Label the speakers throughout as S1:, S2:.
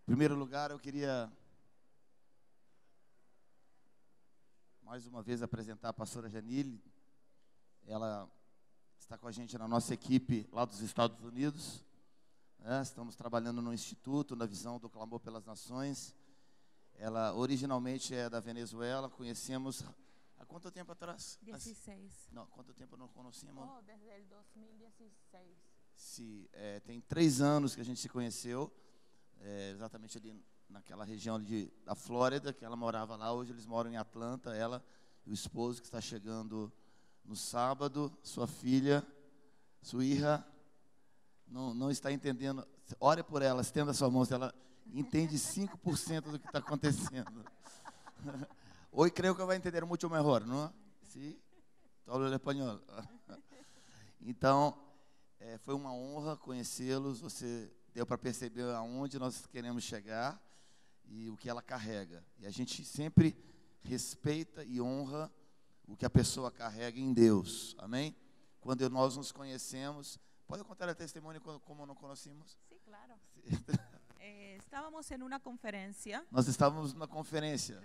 S1: primeiro lugar, eu queria mais uma vez apresentar a pastora Janile. Ela está com a gente na nossa equipe lá dos Estados Unidos. Estamos trabalhando no Instituto, na visão do clamor pelas nações. Ela originalmente é da Venezuela, conhecemos há quanto tempo atrás?
S2: 16.
S1: Não, quanto tempo não conhecemos?
S2: Oh, desde el 2016.
S1: Se, tem 3 anos que a gente se conheceu, exatamente ali naquela região ali da Flórida, que ela morava lá. Hoje eles moram em Atlanta, ela e o esposo que está chegando no sábado. Sua filha, sua hija, não está entendendo. Ore por ela, estenda a sua mão, se ela entende 5% do que está acontecendo. Hoy creo que vai entender muito melhor, não? Sim? Hablo espanhol. Então, foi uma honra conhecê-los. Você deu para perceber aonde nós queremos chegar e o que ela carrega. E a gente sempre respeita e honra o que a pessoa carrega em Deus. Amém? Quando nós nos conhecemos, pode contar a testemunho como nos conhecemos?
S2: Sí, claro. Estábamos en una conferencia.
S1: Nós estávamos numa conferência,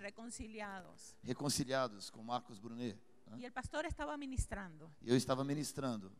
S2: reconciliados,
S1: com Marcos Brunet.
S2: y el pastor estaba ministrando.
S1: Eu estava ministrando.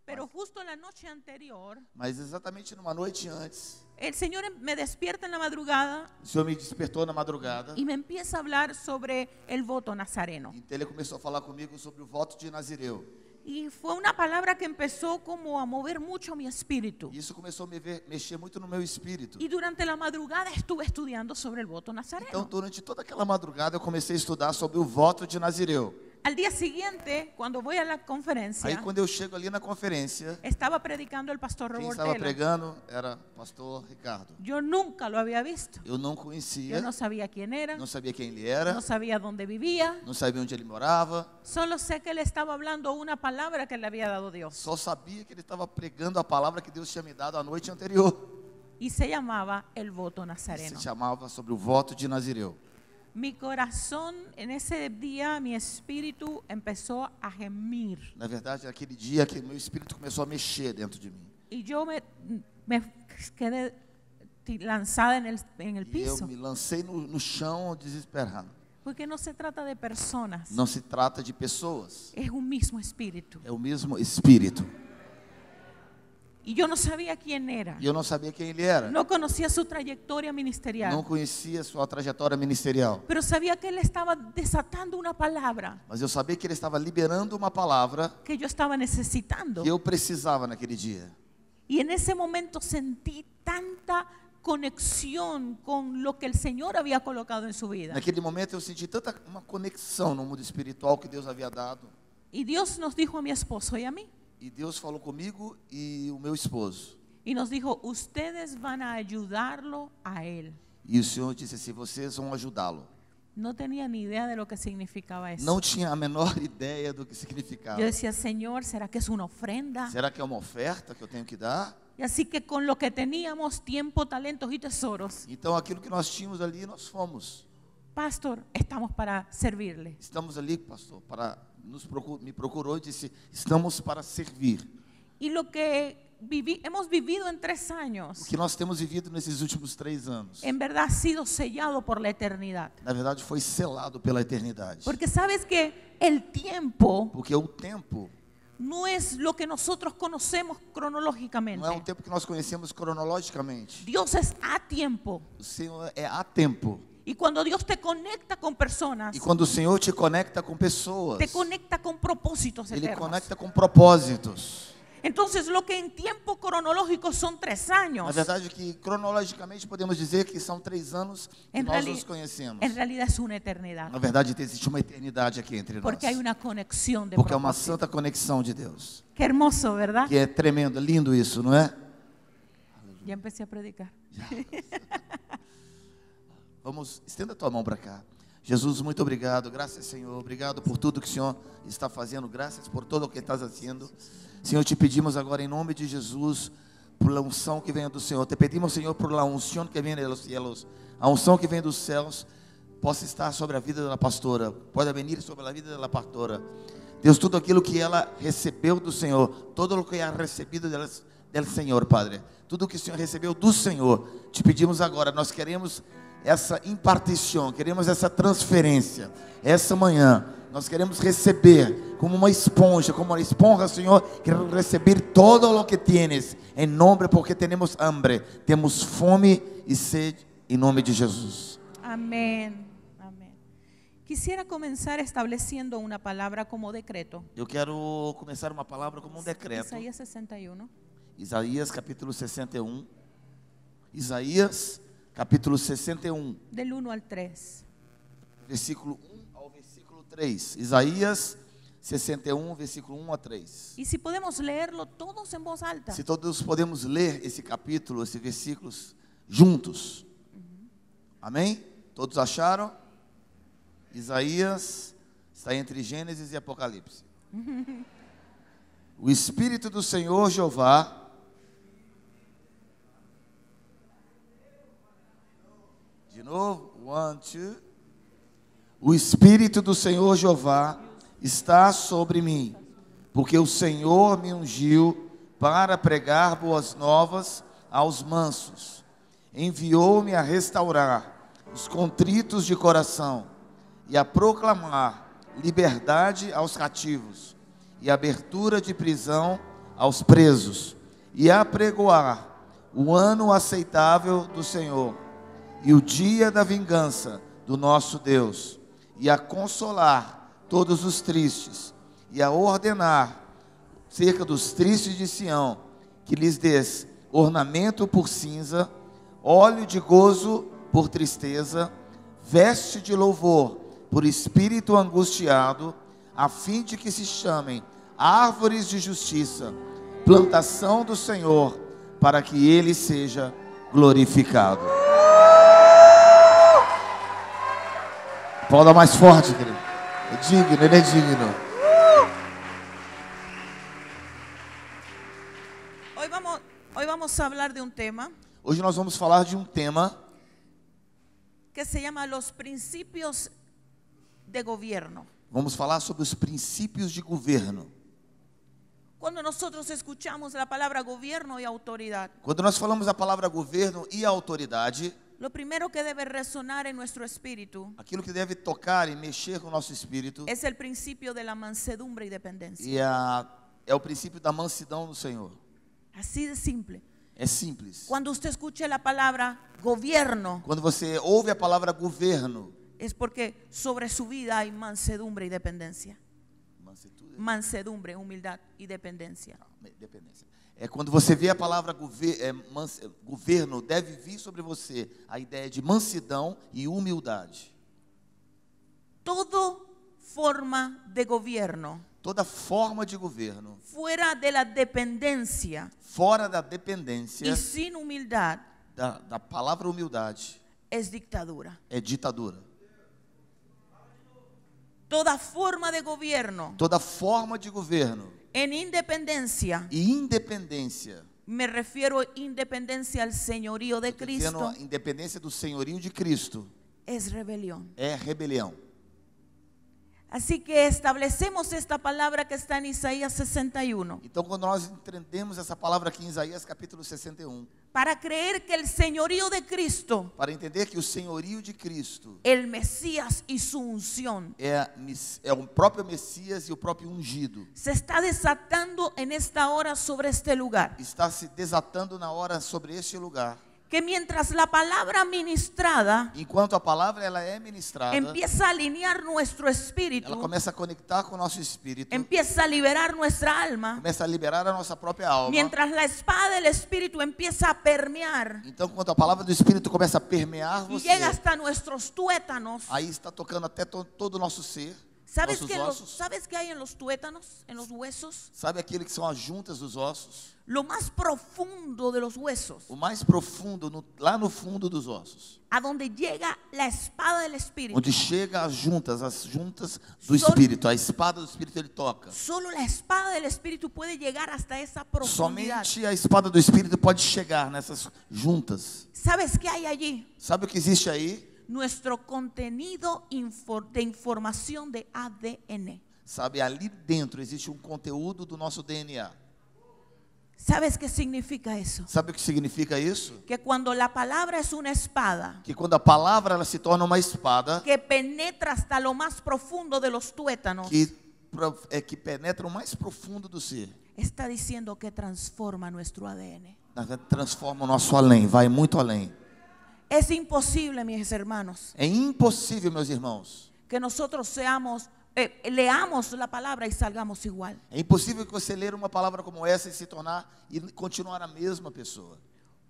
S2: Pero justo en la noche anterior,
S1: Mas exatamente numa noite antes,
S2: el Señor me despierta en la madrugada
S1: o Senhor me despertou na madrugada.
S2: y me empieza a hablar sobre el voto nazareno.
S1: Então ele começou a falar comigo sobre o voto de Nazireu.
S2: Y fue una palabra que empezó como a mover mucho mi espíritu.
S1: E isso começou a mexer muito no meu espírito.
S2: Y durante la madrugada estuve estudiando sobre el voto
S1: Então,
S2: nazareno.
S1: durante toda aquela madrugada, eu comecei a estudar sobre o voto de Nazireu.
S2: Al día siguiente, cuando voy a la
S1: Aí,
S2: conferencia,
S1: quando eu chego ali na conferência,
S2: estaba predicando el pastor
S1: quem estava
S2: Robortela.
S1: pregando era o pastor Ricardo.
S2: Yo nunca lo había visto.
S1: Eu não conhecia,
S2: Yo no sabía quién era,
S1: não sabia quem ele era,
S2: no sabía dónde vivía.
S1: não sabia onde ele morava,
S2: Solo sé que él estaba hablando una palabra que le había dado Dios.
S1: só sabia que ele estava pregando a palavra que Deus tinha me dado a noite anterior.
S2: Y se llamaba el voto
S1: Se
S2: nazareno.
S1: chamava sobre o voto de Nazireu.
S2: Mi corazón en ese día, mi espíritu empezó a gemir.
S1: Na verdade, naquele dia que meu espírito começou a mexer dentro de mim.
S2: Y yo me quedé lanzada en el
S1: E eu
S2: piso.
S1: me lancei no chão desesperado.
S2: Porque no se trata de personas,
S1: Não se trata de pessoas,
S2: es un mismo espíritu.
S1: é o mesmo espírito.
S2: Y yo no sabía quién era.
S1: E eu não sabia quem ele era.
S2: No conocía su trayectoria ministerial.
S1: Não conhecia sua trajetória ministerial.
S2: Pero sabía que él estaba desatando una palabra
S1: Mas eu sabia que ele estava liberando uma palavra
S2: que yo estaba necesitando.
S1: que eu precisava naquele dia.
S2: Y en ese momento sentí tanta conexión con lo que el Señor había colocado en su vida.
S1: Naquele momento eu senti tanta uma conexão no mundo espiritual que Deus havia dado.
S2: Y Dios nos dijo a mi esposo y a mí,
S1: E Deus falou comigo e o meu esposo.
S2: y nos dijo, ustedes van a ayudarlo a él.
S1: E o Senhor disse assim: vocês vão ajudá-lo.
S2: No tenía ni idea de lo que significaba eso.
S1: Não tinha a menor ideia do que significava.
S2: Yo decía, Señor, ¿será que es una ofrenda?
S1: Será que é uma oferta que eu tenho que dar?
S2: Y así que con lo que teníamos, tiempo, talentos y tesoros,
S1: Então aquilo que nós tínhamos ali, nós fomos.
S2: pastor, estamos para servirle.
S1: Estamos ali, pastor, me procurou e disse: estamos para servir.
S2: Y lo que hemos vivido en 3 años,
S1: O que nós temos vivido nesses últimos 3 anos,
S2: en verdad ha sido sellado por la eternidad.
S1: na verdade, foi selado pela eternidade.
S2: Porque sabes que el tiempo
S1: Porque o tempo
S2: no es lo que nosotros conocemos cronológicamente.
S1: não é um tempo que nós conhecemos cronologicamente.
S2: Dios es a tiempo.
S1: O Senhor é a tempo.
S2: Y cuando Dios te conecta con personas,
S1: E quando o Senhor te conecta com pessoas,
S2: te conecta con propósitos
S1: Ele
S2: eternos.
S1: conecta com propósitos.
S2: Entonces lo que en tiempo cronológico son 3 años,
S1: Na verdade, que cronologicamente podemos dizer que são 3 anos que
S2: en,
S1: nós nos conhecemos.
S2: en realidad es una eternidad.
S1: Na verdade, existe uma eternidade aqui entre nós.
S2: Porque hay una conexión de
S1: Porque é uma
S2: propósito.
S1: santa conexão de Deus.
S2: Qué hermoso, ¿verdad?
S1: Que é tremendo, lindo isso, não é?
S2: Ya empecé a predicar.
S1: Vamos, estenda a tua mão para cá. Jesus, muito obrigado. Graças, Senhor. Obrigado por tudo que o Senhor está fazendo. Graças por tudo o que estás fazendo. Senhor, te pedimos agora em nome de Jesus, por la unção que vem do Senhor. Te pedimos, Senhor, por la unção que vem dos céus. A unção que vem dos céus possa estar sobre a vida da pastora. Pode venir sobre a vida da pastora. Deus, tudo aquilo que ela recebeu do Senhor, todo o que ela recebido del Senhor, Padre. Tudo que o Senhor recebeu do Senhor, te pedimos agora. Nós queremos essa impartição, queremos essa transferência. Essa manhã, nós queremos receber como uma esponja, Senhor. Queremos receber todo o que tienes, em nome, porque temos hambre, temos fome e sede, em nome de Jesus.
S2: Amén. Amén. Quisiera comenzar estableciendo una palabra como decreto.
S1: Eu quero começar uma palavra como um decreto.
S2: Isaías 61.
S1: Isaías capítulo 61. Isaías capítulo 61.
S2: Del 1 al 3.
S1: Versículo 1 ao versículo 3. Isaías 61, versículo 1 a 3.
S2: Y si podemos leerlo todos en voz alta.
S1: Se todos podemos ler esse capítulo, esses versículos juntos. Amém? Todos acharam? Isaías está entre Gênesis e Apocalipse. O Espírito do Senhor Jeová de novo, 1, 2. O Espírito do Senhor Jeová está sobre mim, porque o Senhor me ungiu para pregar boas novas aos mansos. Enviou-me a restaurar os contritos de coração e a proclamar liberdade aos cativos e abertura de prisão aos presos, e a apregoar o ano aceitável do Senhor e o dia da vingança do nosso Deus, e a consolar todos os tristes, e a ordenar cerca dos tristes de Sião, que lhes des ornamento por cinza, óleo de gozo por tristeza, veste de louvor por espírito angustiado, a fim de que se chamem árvores de justiça, plantação do Senhor, para que Ele seja glorificado. Pode dar mais forte, querido. É digno, ele é digno.
S2: Hoy vamos a hablar de un tema
S1: Hoje nós vamos falar de um tema
S2: que se llama los principios de gobierno.
S1: Vamos falar sobre os princípios de governo.
S2: Cuando nosotros escuchamos la palabra gobierno y autoridad,
S1: Quando nós falamos a palavra governo e autoridade,
S2: lo primero que debe resonar en nuestro espíritu
S1: aquilo que deve tocar e mexer com o nosso espírito
S2: es el principio de la mansedumbre y dependencia.
S1: é o princípio da mansidão do Senhor.
S2: Así de simple.
S1: É simples.
S2: Cuando usted escuche la palabra gobierno,
S1: Quando você ouve a palavra governo,
S2: es porque sobre su vida hay mansedumbre y dependencia. Mansedumbre, humildad y dependencia.
S1: dependência. É quando você vê a palavra governo, deve vir sobre você a ideia de mansidão e humildade.
S2: Toda forma de gobierno
S1: Toda forma de governo
S2: fuera de la dependencia
S1: fora da dependência
S2: y sin humildad
S1: da palavra humildade
S2: es dictadura.
S1: é ditadura.
S2: Toda forma de gobierno
S1: Toda forma de governo
S2: en independencia,
S1: e independência,
S2: me refiero a independencia al señorío de
S1: dizendo
S2: Cristo,
S1: a independência do senhorio de Cristo,
S2: es rebelión.
S1: é rebelião.
S2: Así que establecemos esta palabra que está en Isaías 61
S1: Então, quando nós entendemos essa palavra aqui em Isaías capítulo 61,
S2: para creer que el señorío de Cristo,
S1: para entender que o senhorio de Cristo
S2: el Mesías y su unción
S1: é o próprio Messias e o próprio ungido,
S2: se está desatando en esta hora sobre este lugar.
S1: está se desatando na hora sobre este lugar.
S2: Que mientras la palabra ministrada
S1: Enquanto a palavra ela é ministrada,
S2: empieza a alinear nuestro
S1: ela
S2: espíritu,
S1: começa a conectar com o nosso espírito,
S2: empieza a liberar nuestra alma,
S1: começa a liberar a nossa própria alma.
S2: mientras la espada del espíritu empieza a permear
S1: Então, quando a palavra do Espírito começa a permear
S2: y
S1: você,
S2: llega hasta nuestros tuétanos.
S1: aí está tocando até todo o nosso ser,
S2: ¿Sabes
S1: nossos
S2: qué,
S1: ossos.
S2: ¿Sabes qué hay en los tuétanos, en los huesos?
S1: Sabe aquele que são as juntas dos ossos?
S2: Lo más profundo de los huesos,
S1: O mais profundo, lá no fundo dos ossos,
S2: a donde llega la espada del espíritu.
S1: onde chega as juntas do Espírito. A espada do Espírito ele toca.
S2: Solo la espada del espíritu puede llegar hasta esa profundidad.
S1: Somente a espada do Espírito pode chegar nessas juntas.
S2: ¿Sabes qué hay allí?
S1: Sabe o que existe aí?
S2: Nuestro contenido de información de ADN.
S1: Sabe, ali dentro existe um conteúdo do nosso DNA.
S2: ¿Sabes qué significa eso?
S1: Sabe o que significa isso?
S2: Que cuando la palabra es una espada
S1: Que quando a palavra ela se torna uma espada
S2: que penetra hasta lo más profundo de los tuétanos,
S1: que penetra o mais profundo do ser,
S2: está diciendo que transforma nuestro ADN.
S1: transforma o nosso além, vai muito além.
S2: Es imposible, mis hermanos,
S1: É impossível, meus irmãos.
S2: que nosotros leamos la palabra y salgamos igual.
S1: É impossível que você ler uma palavra como essa e continuar a mesma pessoa.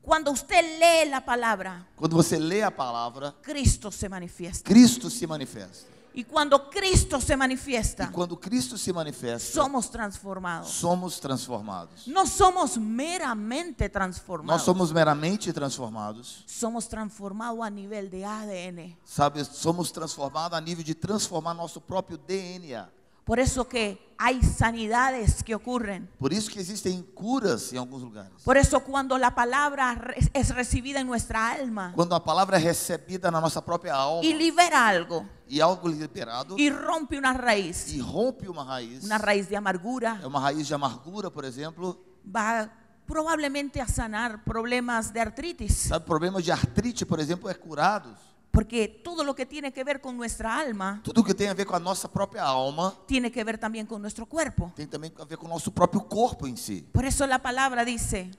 S2: Cuando usted lee la palabra,
S1: Quando você lê a palavra,
S2: Cristo se manifiesta.
S1: Cristo se manifesta.
S2: Y cuando Cristo se
S1: E
S2: manifiesta,
S1: quando Cristo se manifesta,
S2: somos transformados.
S1: somos transformados.
S2: No somos meramente
S1: Nós
S2: transformados.
S1: somos meramente transformados.
S2: Somos transformados a nivel de ADN.
S1: Sabe, somos transformados a nível de transformar nosso próprio DNA.
S2: Por eso que hay sanidades que ocurren.
S1: Por isso que existem curas em alguns lugares.
S2: Por eso cuando la palabra es recibida en nuestra alma
S1: Quando a palavra é recebida na nossa própria alma
S2: y libera algo
S1: e algo liberado
S2: y rompe una raíz
S1: e rompe uma raiz
S2: de amargura,
S1: é uma raiz de amargura, por exemplo,
S2: va probablemente a sanar problemas de artritis.
S1: sabe, problemas de artrite, por exemplo, é curados.
S2: Porque todo lo que tiene que ver con nuestra alma
S1: Tudo que tem a ver com a nossa própria alma
S2: tiene que ver también con nuestro cuerpo.
S1: tem também a ver com o nosso próprio corpo em si.
S2: Por eso la palabra dice: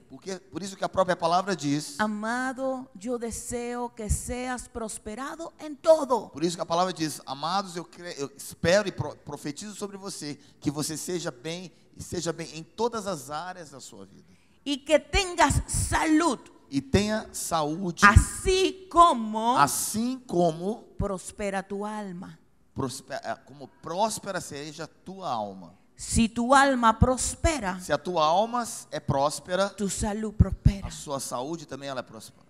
S1: Por isso que a própria palavra diz,
S2: amado, yo deseo que seas prosperado en todo.
S1: por isso que a palavra diz, amados, eu espero e profetizo sobre você que você seja bem em todas as áreas da sua vida.
S2: Y que tengas salud,
S1: E tenha saúde,
S2: así como
S1: assim como
S2: prospera tu alma.
S1: como próspera seja a tua alma.
S2: Si tu alma prospera,
S1: Se a tua alma é próspera,
S2: tu salud prospera.
S1: a sua saúde também ela é próspera.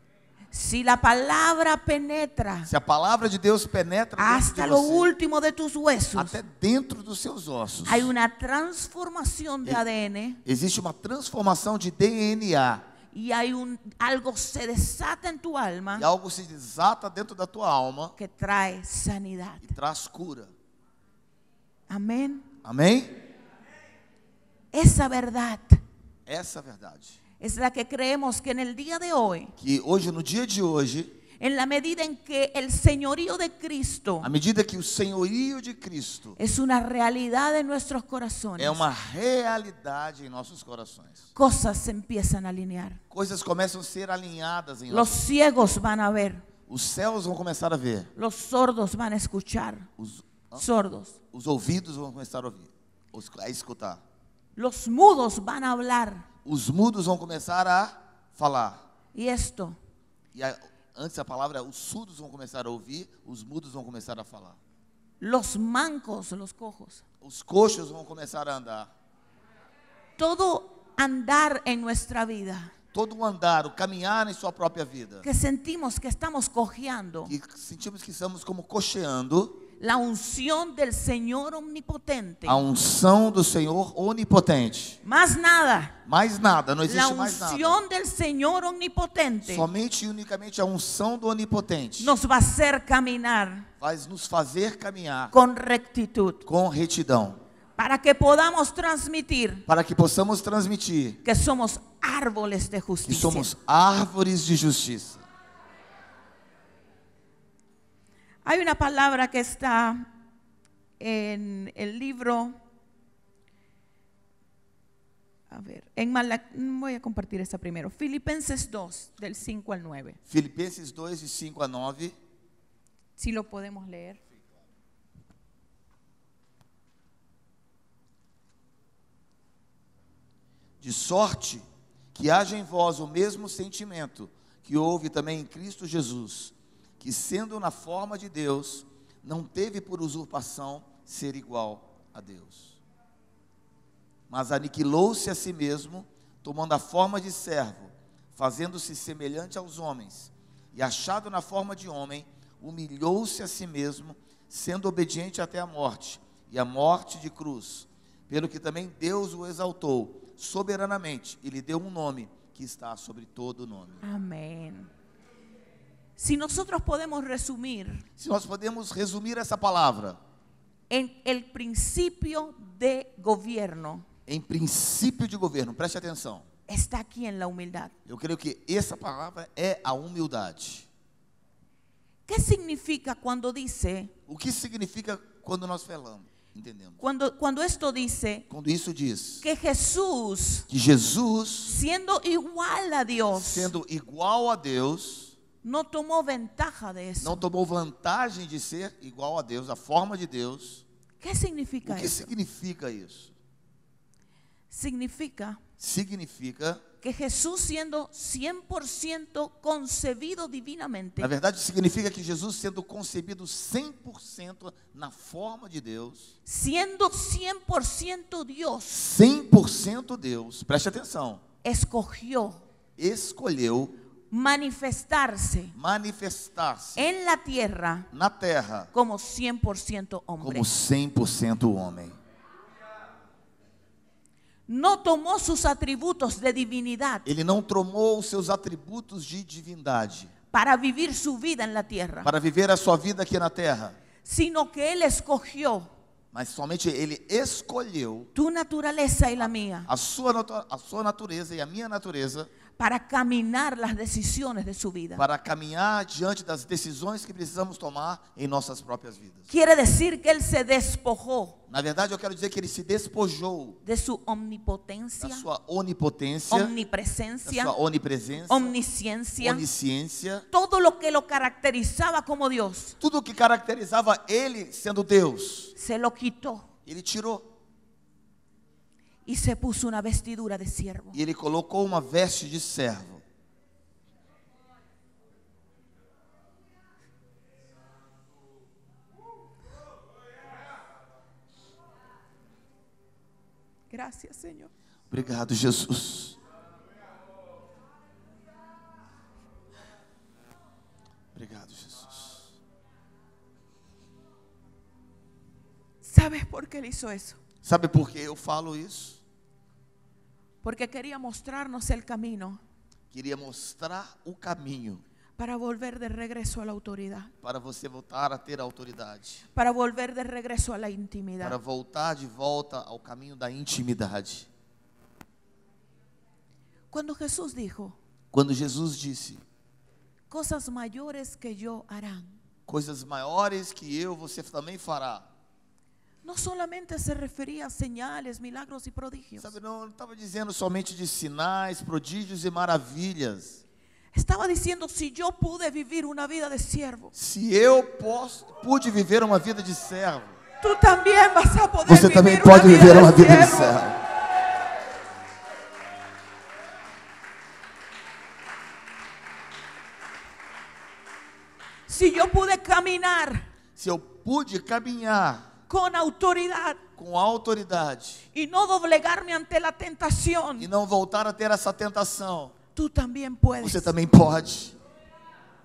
S2: Si la palabra penetra
S1: Se a palavra de Deus penetra dentro
S2: hasta
S1: de
S2: lo
S1: você,
S2: último de tus huesos,
S1: até dentro dos seus ossos,
S2: hay una transformación de ADN
S1: existe uma transformação de DNA
S2: y hay algo se desata en tu alma
S1: e algo se desata dentro da tua alma
S2: que trae sanidad.
S1: e traz cura.
S2: Amén.
S1: Amém?
S2: Esa verdad
S1: Essa é a verdade.
S2: es la que creemos que en el día de hoy,
S1: Que hoje, no dia de hoje,
S2: en la medida en que el señorío de Cristo
S1: à medida que o senhorio de Cristo
S2: es una realidad en nuestros corazones,
S1: é uma realidade em nossos corações,
S2: cosas se empiezan a alinear.
S1: coisas começam a ser alinhadas em
S2: Los
S1: nós.
S2: ciegos van a ver,
S1: Os céus vão começar a ver,
S2: los sordos van a escuchar, sordos.
S1: os ouvidos vão começar a ouvir, a escutar.
S2: Los mudos van a hablar.
S1: Os mudos vão começar a falar.
S2: Y esto
S1: E antes a palavra, os surdos vão começar a ouvir, os mudos vão começar a falar.
S2: los mancos, los cojos,
S1: Os coxos vão começar a andar.
S2: todo andar en nuestra vida
S1: Todo o andar, o caminhar em sua própria vida.
S2: que sentimos que estamos cojeando,
S1: Que sentimos que estamos como cocheando
S2: la unción del Señor omnipotente,
S1: a unção do Senhor onipotente.
S2: más nada,
S1: Mais nada, não
S2: la
S1: existe mais nada.
S2: unción del Señor omnipotente
S1: Somente e unicamente a unção do onipotente
S2: nos va a hacer caminar
S1: vai nos fazer caminhar
S2: con rectitud,
S1: com retidão,
S2: para que podamos transmitir
S1: para que possamos transmitir
S2: que somos árboles de
S1: que
S2: justicia.
S1: somos árvores de justiça.
S2: Hay una palabra que está en el libro, a ver, voy a compartir esta primero, Filipenses 2, del 5 al 9,
S1: Filipenses 2, de 5 a 9.
S2: si lo podemos leer.
S1: De sorte que haja em vós o mesmo sentimento que houve também em Cristo Jesus, que sendo na forma de Deus, não teve por usurpação ser igual a Deus, mas aniquilou-se a si mesmo, tomando a forma de servo, fazendo-se semelhante aos homens, e achado na forma de homem, humilhou-se a si mesmo, sendo obediente até a morte, e a morte de cruz, pelo que também Deus o exaltou soberanamente e lhe deu um nome que está sobre todo nome.
S2: Amén. Si nosotros podemos resumir
S1: Se nós podemos resumir essa palavra
S2: en el principio de gobierno,
S1: em princípio de governo, preste atenção.
S2: está aquí en la humildad.
S1: Eu creio que essa palavra é a humildade.
S2: ¿Qué significa cuando dice,
S1: O que significa quando nós falamos? Entendemos.
S2: cuando esto dice
S1: Quando isso diz
S2: que Jesús,
S1: que Jesus,
S2: siendo igual a Dios,
S1: sendo igual a Deus,
S2: no tomó ventaja de eso?
S1: não tomou vantagem de ser igual a Deus, a forma de Deus.
S2: ¿Qué significa
S1: O que
S2: eso?
S1: significa isso?
S2: Significa
S1: Significa,
S2: que Jesús, siendo 100% concebido divinamente,
S1: na verdade, significa que Jesus, sendo concebido 100% na forma de Deus,
S2: siendo 100% Dios,
S1: 100% Deus, preste atenção,
S2: escogió
S1: escolheu
S2: manifestarse
S1: manifestar-se
S2: en la tierra
S1: na terra
S2: como 100% hombre.
S1: como 100% homem.
S2: No tomó sus atributos de divinidad
S1: Ele não tomou os seus atributos de divindade
S2: para vivir su vida en la tierra,
S1: para viver a sua vida aqui na terra,
S2: sino que Él escogió
S1: mas somente ele escolheu
S2: tu naturaleza y la mía
S1: a sua natureza e a minha natureza
S2: para caminar las decisiones de su vida.
S1: para caminhar diante das decisões que precisamos tomar em nossas próprias vidas.
S2: Quiere decir que Él se despojó
S1: Na verdade, eu quero dizer que ele se despojou
S2: de su
S1: da
S2: omnipotencia,
S1: sua onipotência, da
S2: omnipresencia,
S1: sua onipresença,
S2: omnisciencia,
S1: onisciência,
S2: todo lo que lo caracterizaba como Dios,
S1: tudo o que caracterizava ele sendo Deus,
S2: se lo quitó
S1: ele tirou.
S2: y se puso una vestidura de siervo.
S1: E ele colocou uma veste de servo.
S2: Gracias, Señor.
S1: Obrigado, Jesus. Obrigado, Jesus.
S2: ¿Sabes por qué Él hizo eso?
S1: Sabe por que eu falo isso?
S2: Porque quería mostrarnos el camino
S1: Queria mostrar o caminho
S2: para volver de regreso a la autoridad,
S1: para você voltar a ter autoridade,
S2: para volver de regreso a la
S1: para
S2: intimidad.
S1: voltar de volta ao caminho da intimidade.
S2: Cuando Jesús dijo,
S1: Quando Jesus disse,
S2: cosas mayores que yo harán,
S1: coisas maiores que eu, você também fará.
S2: no solamente se refería a señales, milagros y prodigios.
S1: Sabe, não estava dizendo somente de sinais, prodígios e maravilhas.
S2: Estaba diciendo, si yo pude vivir una vida de siervo,
S1: Se eu pude viver uma vida de servo,
S2: tú también vas a poder
S1: você
S2: vivir
S1: também
S2: una
S1: pode viver uma vida de
S2: siervo.
S1: servo.
S2: Si yo pude caminar
S1: Se eu pude caminhar
S2: con autoridad
S1: com autoridade
S2: y no doblegarme ante la
S1: e
S2: tentación,
S1: não voltar a ter essa tentação,
S2: tú también puedes.
S1: você também pode.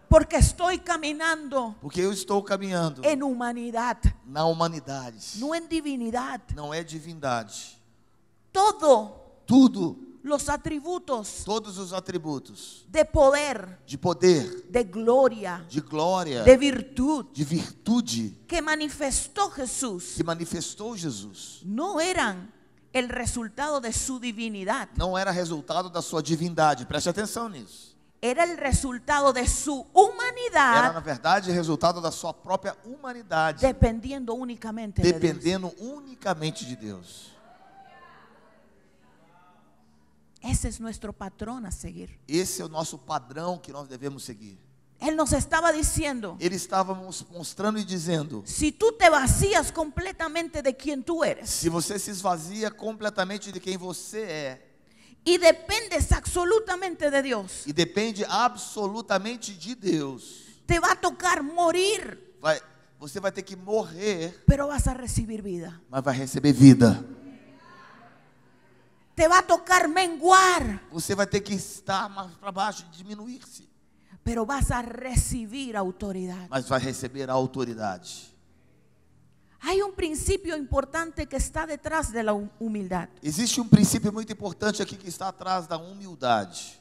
S2: Porque estoy caminando
S1: Porque eu estou caminhando
S2: en humanidad,
S1: na humanidade.
S2: no en divinidad.
S1: Não é divindade.
S2: Todos
S1: Tudo,
S2: los atributos
S1: todos os atributos
S2: de poder,
S1: de poder,
S2: de gloria,
S1: de glória,
S2: de virtud
S1: de virtude
S2: que manifestó Jesús
S1: que manifestou Jesus
S2: no eran el resultado de su divinidad,
S1: não era resultado da sua divindade. Preste atenção nisso.
S2: era el resultado de su
S1: Era,
S2: humanidad,
S1: na verdade, resultado da sua própria humanidade,
S2: dependiendo únicamente de Dios.
S1: dependendo unicamente de Deus.
S2: Ese es nuestro patrón a seguir.
S1: Esse é o nosso padrão que nós devemos seguir.
S2: Él nos estaba diciendo,
S1: Ele estava mostrando e dizendo:
S2: si tú te vacías completamente de quien tú eres
S1: se você se esvazia completamente de quem você é
S2: y dependes absolutamente de Dios,
S1: e depende absolutamente de Deus,
S2: te va a tocar morir,
S1: você vai ter que morrer,
S2: pero vas a recibir vida.
S1: mas vai receber vida.
S2: Te va a tocar menguar,
S1: Você vai ter que estar mais para baixo, diminuir-se,
S2: pero vas a recibir autoridad.
S1: mas vai receber a autoridade.
S2: Hay un principio importante que está detrás de la humildad,
S1: Existe princípio muito importante aqui que está atrás da humildade,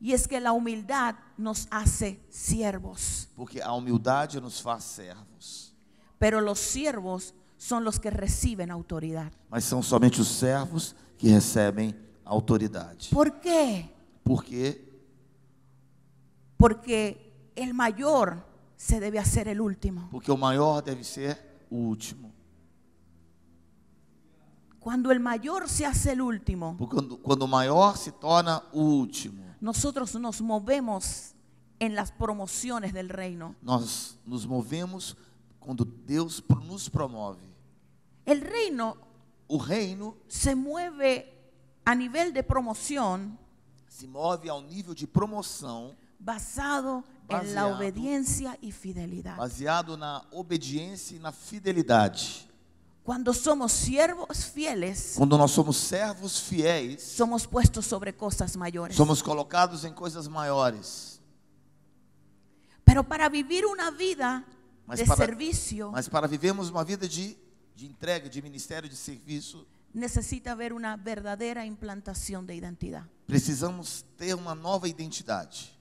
S2: y es que la humildad nos hace siervos,
S1: porque a humildade nos faz servos,
S2: pero los siervos son los que reciben autoridad.
S1: mas são somente os servos que recebem autoridade.
S2: ¿Por qué?
S1: Por quê?
S2: Porque el mayor se debe hacer el último.
S1: Porque o maior deve ser o último.
S2: Cuando el mayor se hace el último,
S1: Porque quando o maior se torna o último,
S2: nosotros nos movemos en las promociones del reino.
S1: nós nos movemos quando Deus nos promove.
S2: El reino
S1: O reino
S2: se mueve a nivel de promoción
S1: se move ao nível de promoção,
S2: basado en la
S1: Baseado.
S2: obediencia y fidelidad.
S1: baseado na obediência e na fidelidade.
S2: Cuando somos siervos fieles,
S1: Quando nós somos servos fiéis,
S2: somos puestos sobre cosas mayores.
S1: somos colocados em coisas maiores.
S2: Pero para vivir una vida
S1: Mas
S2: de
S1: para-
S2: servicio,
S1: Mas para vivermos uma vida de entrega, de ministério, de serviço,
S2: necesita haber una verdadera implantación de identidad.
S1: precisamos ter uma nova identidade.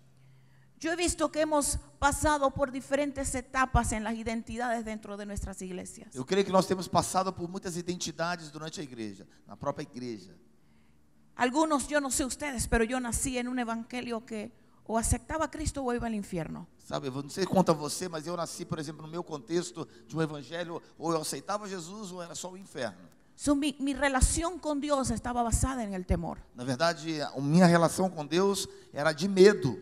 S2: Yo he visto que hemos pasado por diferentes etapas en las identidades dentro de nuestras iglesias.
S1: Eu creio que nós temos passado por muitas identidades durante a igreja, na própria igreja.
S2: Algunos, yo no sé ustedes, pero yo nací en un evangelio que o aceptaba a Cristo o iba al infierno.
S1: Sabe, eu não sei quanto a você, mas eu nasci, por exemplo, no meu contexto de um evangelho, ou eu aceitava Jesus ou era só o inferno.
S2: So, mi relación con Dios estaba basada en el temor.
S1: Na verdade, a minha relação com Deus era de medo.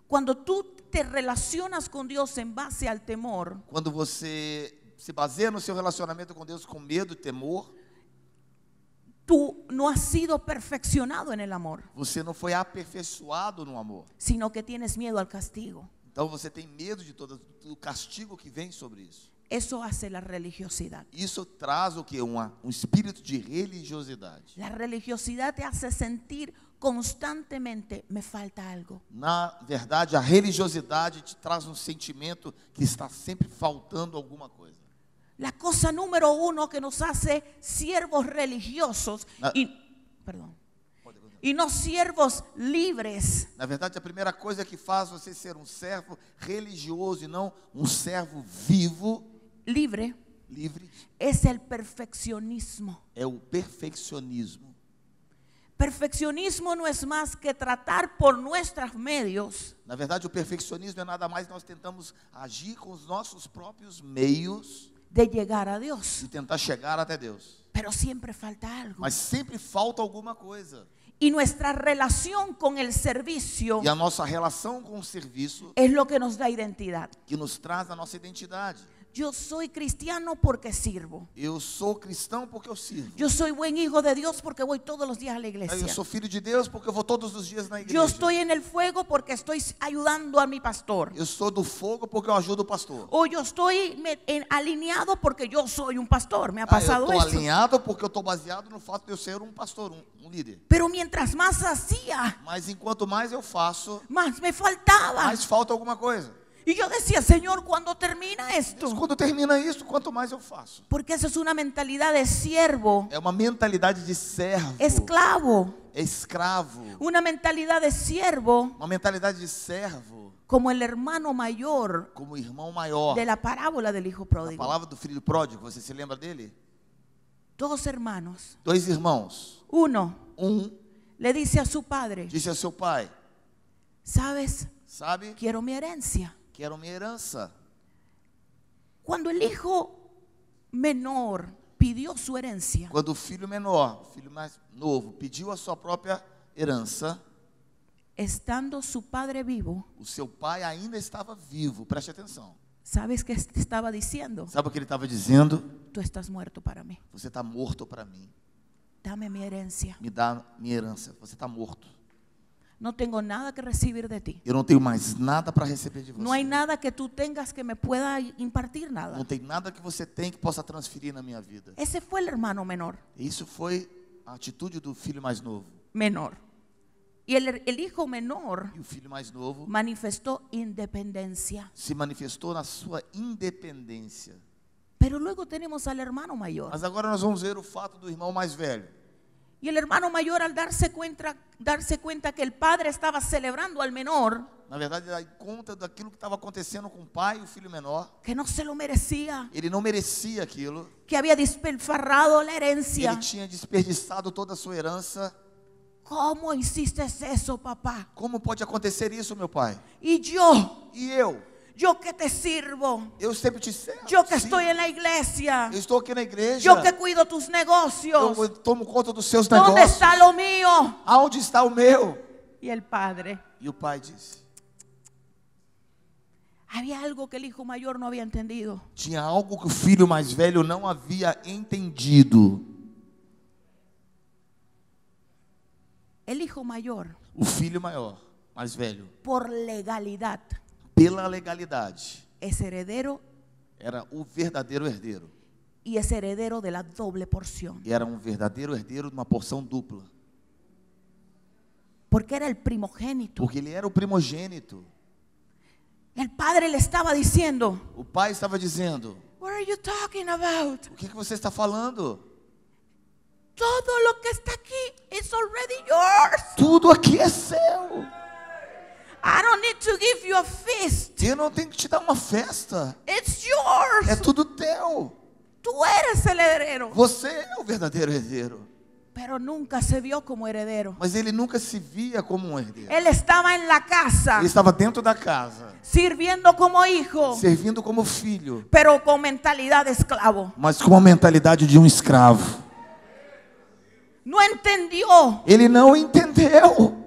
S2: Cuando tú te relacionas con Dios en base al temor,
S1: Quando você se baseia no seu relacionamento com Deus com medo e temor,
S2: tú no has sido perfeccionado en el amor,
S1: você não foi aperfeiçoado no amor.
S2: sino que tienes miedo al castigo.
S1: Então você tem medo de todo o castigo que vem sobre isso.
S2: Eso hace la religiosidad.
S1: Isso traz o quê? Um espírito de religiosidade.
S2: La religiosidad te hace sentir constantemente, me falta algo.
S1: Na verdade, a religiosidade te traz um sentimento que está sempre faltando alguma coisa.
S2: La cosa número uno que nos hace siervos religiosos y no siervos libres
S1: Na verdade, a primeira coisa que faz você ser um servo religioso e não um servo vivo,
S2: livre
S1: livre,
S2: es el perfeccionismo.
S1: é o perfeccionismo.
S2: Perfeccionismo no es más que tratar por nuestros medios
S1: Na verdade, o perfeccionismo é nada mais nós tentamos agir com os nossos próprios meios
S2: de llegar a Dios,
S1: e tentar chegar até Deus.
S2: pero siempre falta algo.
S1: Mas sempre falta alguma coisa.
S2: Y nuestra relación con el servicio
S1: E a nossa relação com o serviço
S2: es lo que nos da identidad.
S1: que nos traz a nossa identidade.
S2: Yo soy cristiano porque sirvo.
S1: Eu sou cristão porque eu sirvo.
S2: Yo soy buen hijo de Dios porque voy todos los días a la
S1: Eu
S2: iglesia.
S1: sou filho de Deus porque eu vou todos os dias na igreja.
S2: Yo estoy en el fuego porque estoy ayudando a mi pastor.
S1: Eu sou do fogo porque eu ajudo o pastor.
S2: O yo estoy alineado porque yo soy un pastor. Me ha
S1: Eu
S2: pasado
S1: estou
S2: esto.
S1: alinhado porque eu estou baseado no fato de eu ser um pastor, um líder.
S2: Pero mientras más hacía,
S1: Mas enquanto mais eu faço,
S2: más me faltaba.
S1: mais falta alguma coisa.
S2: Y yo decía, Señor, ¿cuándo termina esto?
S1: Mas quando termina isso, quanto mais eu faço.
S2: Porque esa es una mentalidad de siervo,
S1: É uma mentalidade de servo,
S2: esclavo.
S1: escravo.
S2: Una mentalidad de siervo
S1: Uma mentalidade de servo,
S2: como el hermano mayor
S1: como irmão maior.
S2: de la parábola del hijo
S1: A
S2: pródigo.
S1: palavra do filho pródigo, você se lembra dele?
S2: Dos hermanos.
S1: Dois irmãos.
S2: Uno
S1: Um
S2: le dice a su padre,
S1: disse ao seu pai,
S2: ¿sabes?
S1: sabe,
S2: Quiero mi herencia.
S1: quero minha herança.
S2: Cuando el hijo menor pidió su herencia,
S1: Quando o filho menor, o filho mais novo, pediu a sua própria herança,
S2: estando su padre vivo,
S1: o seu pai ainda estava vivo. Preste atenção.
S2: ¿sabes qué estaba diciendo?
S1: Sabe o que ele estava dizendo?
S2: Tú estás muerto para mí.
S1: Você está morto para mim.
S2: Dame mi herencia.
S1: Me dá minha herança. Você está morto.
S2: No tengo nada que recibir de ti.
S1: Eu não tenho mais nada para receber de você.
S2: No hay nada que tú tengas que me pueda impartir
S1: Não
S2: nada.
S1: tem nada que você tem que possa transferir na minha vida.
S2: Ese fue el hermano menor.
S1: Isso foi a atitude do filho mais novo.
S2: Menor. Y el hijo menor
S1: E o filho mais novo
S2: manifestó independencia.
S1: se manifestou na sua independência.
S2: Pero luego tenemos al hermano mayor.
S1: Mas agora nós vamos ver o fato do irmão mais velho.
S2: Y el hermano mayor, al darse cuenta que el padre estaba celebrando al menor,
S1: Na verdade, dá conta daquilo que estava acontecendo com o pai e o filho menor.
S2: que no se lo merecía,
S1: Ele não merecia aquilo.
S2: que había despilfarrado la herencia,
S1: Ele tinha desperdiçado toda a sua herança.
S2: ¿cómo hiciste eso, papá?
S1: Como pode acontecer isso, meu pai?
S2: Y yo
S1: E eu
S2: que te sirvo,
S1: sempre te servo.
S2: yo que
S1: Sim.
S2: estoy en la iglesia,
S1: Eu estou aqui na igreja.
S2: yo que cuido tus negocios,
S1: Eu tomo conta dos seus
S2: ¿dónde
S1: negócios.
S2: está lo mío?
S1: Aonde está o meu?
S2: Y el padre,
S1: E o pai disse:
S2: había algo que el hijo mayor no había entendido.
S1: tinha algo que o filho mais velho não havia entendido.
S2: El hijo mayor,
S1: O filho maior, mais velho,
S2: por legalidad,
S1: pela legalidade,
S2: es heredero
S1: era o verdadeiro herdeiro.
S2: y es heredero de la doble porción.
S1: E era um verdadeiro herdeiro de uma porção dupla.
S2: Porque era el primogénito.
S1: Porque ele era o primogênito.
S2: El padre le estaba diciendo,
S1: O pai estava dizendo:
S2: what are you talking about?
S1: o que você está falando?
S2: Todo lo que está aquí is already yours.
S1: Tudo aqui é seu.
S2: I don't need to give you a feast.
S1: Eu não tenho que te dar uma festa.
S2: It's yours.
S1: É tudo teu.
S2: Tú eres el heredero.
S1: Você é o verdadeiro herdeiro.
S2: Pero nunca se vio como heredero.
S1: Mas ele nunca se via como um herdeiro.
S2: Él estaba en la casa,
S1: Ele estava dentro da casa,
S2: sirviendo como hijo,
S1: servindo como filho,
S2: pero con mentalidad de esclavo.
S1: mas com a mentalidade de um escravo.
S2: No entendió
S1: Ele não entendeu.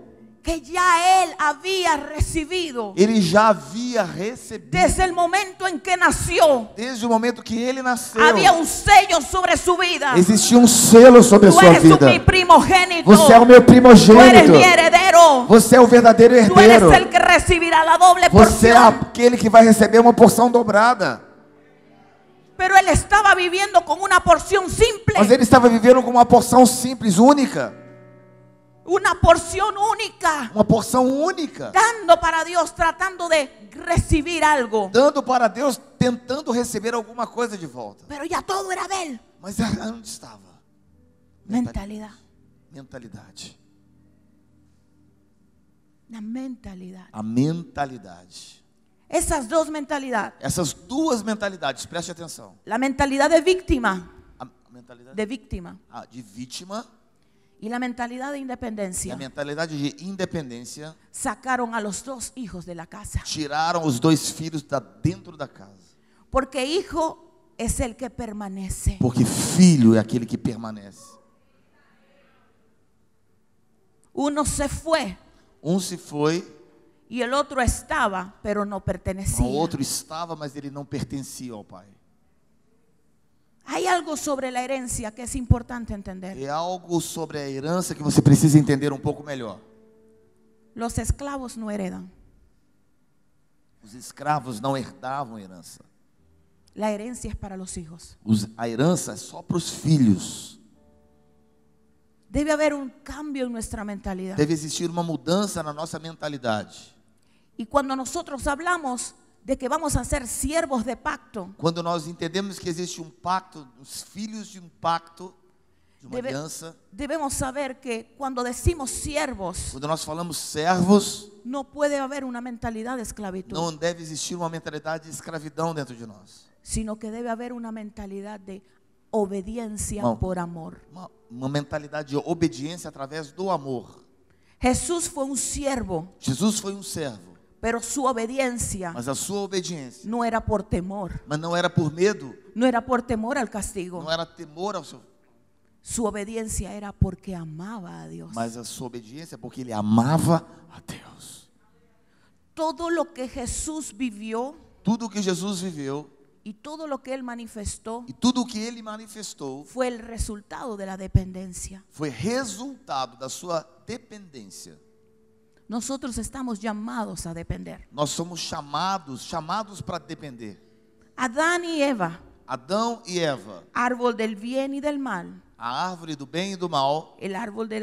S2: que ya él había recibido
S1: Ele já havia recebido.
S2: desde el momento en que nació.
S1: Desde o momento que ele nasceu,
S2: Había un sello sobre su vida.
S1: existia um selo sobre a
S2: Tú
S1: sua
S2: eres
S1: vida.
S2: mi primogénito.
S1: Você é o meu
S2: Tú eres
S1: primogênito.
S2: mi heredero.
S1: Você é o verdadeiro
S2: Tú eres
S1: herdeiro.
S2: el que recibirá la doble
S1: Você é
S2: porción.
S1: aquele que vai receber uma porção dobrada.
S2: Pero él estaba viviendo con una porción simple.
S1: Mas ele estava vivendo com uma porção simples, única.
S2: Una porción única.
S1: Uma porção única.
S2: Dando para Dios, tratando de recibir algo.
S1: Dando para Deus, tentando receber alguma coisa de volta.
S2: Pero ya todo era de él.
S1: Mas onde estava?
S2: Mentalidad.
S1: Mentalidade.
S2: La mentalidad.
S1: A mentalidade.
S2: Esas dos mentalidades.
S1: Essas duas mentalidades, preste atenção.
S2: La mentalidad de víctima.
S1: A mentalidade
S2: De víctima.
S1: de vítima
S2: Y la mentalidad de
S1: e a
S2: independencia.
S1: mentalidade de independência
S2: Sacaron a los dos hijos de la casa.
S1: tiraram os dois filhos da dentro da casa.
S2: Porque hijo es el que permanece.
S1: Porque filho é aquele que permanece.
S2: Uno se fue
S1: Um se foi,
S2: y el otro estaba, pero no
S1: o
S2: pertenecía.
S1: outro estava, mas ele não pertencia ao pai.
S2: Hay algo sobre la herencia que es importante entender.
S1: É algo sobre a herança que você precisa entender um pouco melhor.
S2: Los esclavos no heredan.
S1: Os escravos não herdavam herança.
S2: La herencia es para los hijos.
S1: A herança é só para os filhos.
S2: Debe haber un cambio en nuestra mentalidad.
S1: Deve existir uma mudança na nossa mentalidade.
S2: Y cuando nosotros hablamos de que vamos a ser siervos de pacto,
S1: Quando nós entendemos que existe um pacto, os filhos de um pacto, de uma aliança,
S2: debemos saber que cuando decimos siervos,
S1: quando nós falamos servos,
S2: no puede haber una mentalidad de esclavitud,
S1: não deve existir uma mentalidade de escravidão dentro de nós.
S2: sino que debe haber una mentalidad de obediencia
S1: No.
S2: por amor.
S1: Uma mentalidade de obediência através do amor.
S2: Jesús fue un siervo,
S1: Jesus foi um servo,
S2: pero su obediencia
S1: mas a sua obediência,
S2: no era por temor,
S1: mas não era por medo,
S2: no era por temor al castigo.
S1: não era temor ao seu,
S2: Su obediencia era porque amaba a Dios.
S1: mas a sua obediência porque ele amava a Deus.
S2: Todo lo que Jesús vivió
S1: Tudo o que Jesus viveu
S2: y todo lo que Él manifestó
S1: e tudo o que ele manifestou
S2: fue el resultado de la dependencia.
S1: foi resultado da sua dependência.
S2: Nosotros estamos llamados a depender.
S1: Nós somos chamados para depender.
S2: Adán y Eva,
S1: Adão e Eva,
S2: árbol del bien y del mal,
S1: a árvore do bem e do mal,
S2: el árbol de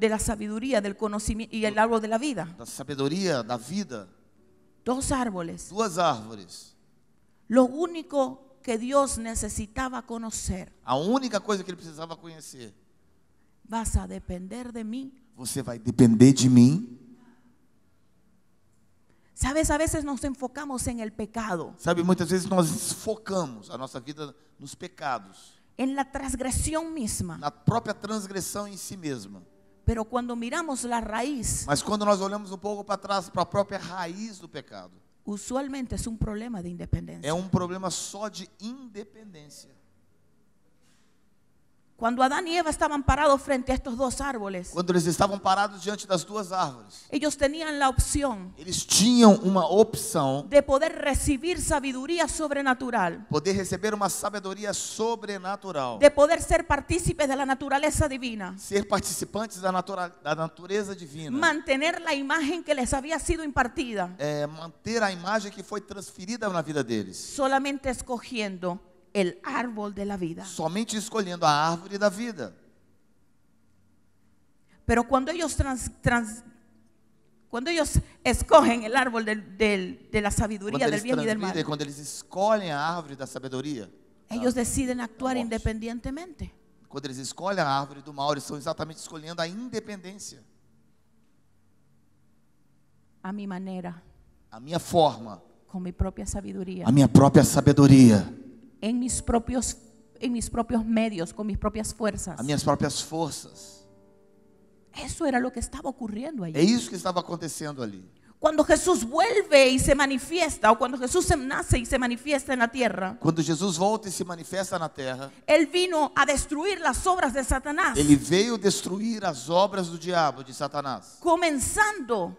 S2: la sabiduría, del conocimiento y el árbol de la vida.
S1: da sabedoria, da vida,
S2: Dos árboles.
S1: duas árvores.
S2: Lo único que Dios necesitaba conocer,
S1: A única coisa que ele precisava conhecer:
S2: vas a depender de mí.
S1: você vai depender de mim.
S2: Sabes, a veces nos enfocamos en el pecado,
S1: Sabe, muitas vezes nós focamos a nossa vida nos pecados,
S2: en la transgresión misma,
S1: na própria transgressão em si mesma.
S2: Pero cuando miramos la raíz,
S1: Mas quando nós olhamos um pouco para trás, para a própria raiz do pecado,
S2: usualmente es un problema de independencia.
S1: é um problema só de independência.
S2: Cuando Adán y Eva estaban parados frente a estos dos árboles,
S1: Quando eles estavam parados diante das duas árvores,
S2: ellos tenían la opción
S1: eles tinham uma opção
S2: de poder recibir sabiduría sobrenatural,
S1: poder receber uma sabedoria sobrenatural,
S2: de poder ser partícipes de la naturaleza divina,
S1: ser participantes da natureza divina,
S2: mantener la imagen que les había sido impartida,
S1: manter a imagem que foi transferida na vida deles,
S2: solamente escogiendo el árbol de la vida.
S1: somente escolhendo a árvore da vida.
S2: Pero cuando ellos cuando ellos escogen el árbol de la sabiduría,
S1: Quando
S2: del
S1: eles
S2: bien y del
S1: transmitem,
S2: mal,
S1: quando eles escolhem a árvore da sabedoria,
S2: ellos deciden actuar
S1: Vamos.
S2: independientemente.
S1: quando eles escolhem a árvore do mal, eles estão exatamente escolhendo a independência.
S2: A mi manera,
S1: A minha forma,
S2: con mi propia sabiduría,
S1: a minha própria sabedoria,
S2: en mis propios medios, con mis propias fuerzas.
S1: as minhas próprias forças.
S2: Eso era lo que estaba ocurriendo
S1: É
S2: allí.
S1: isso que estava acontecendo ali.
S2: Cuando Jesús vuelve y se manifiesta, o cuando Jesús nace y se manifiesta en la tierra,
S1: Quando Jesus volta e se manifesta na terra,
S2: Él vino a destruir las obras de Satanás,
S1: ele veio destruir as obras do diabo, de Satanás, começando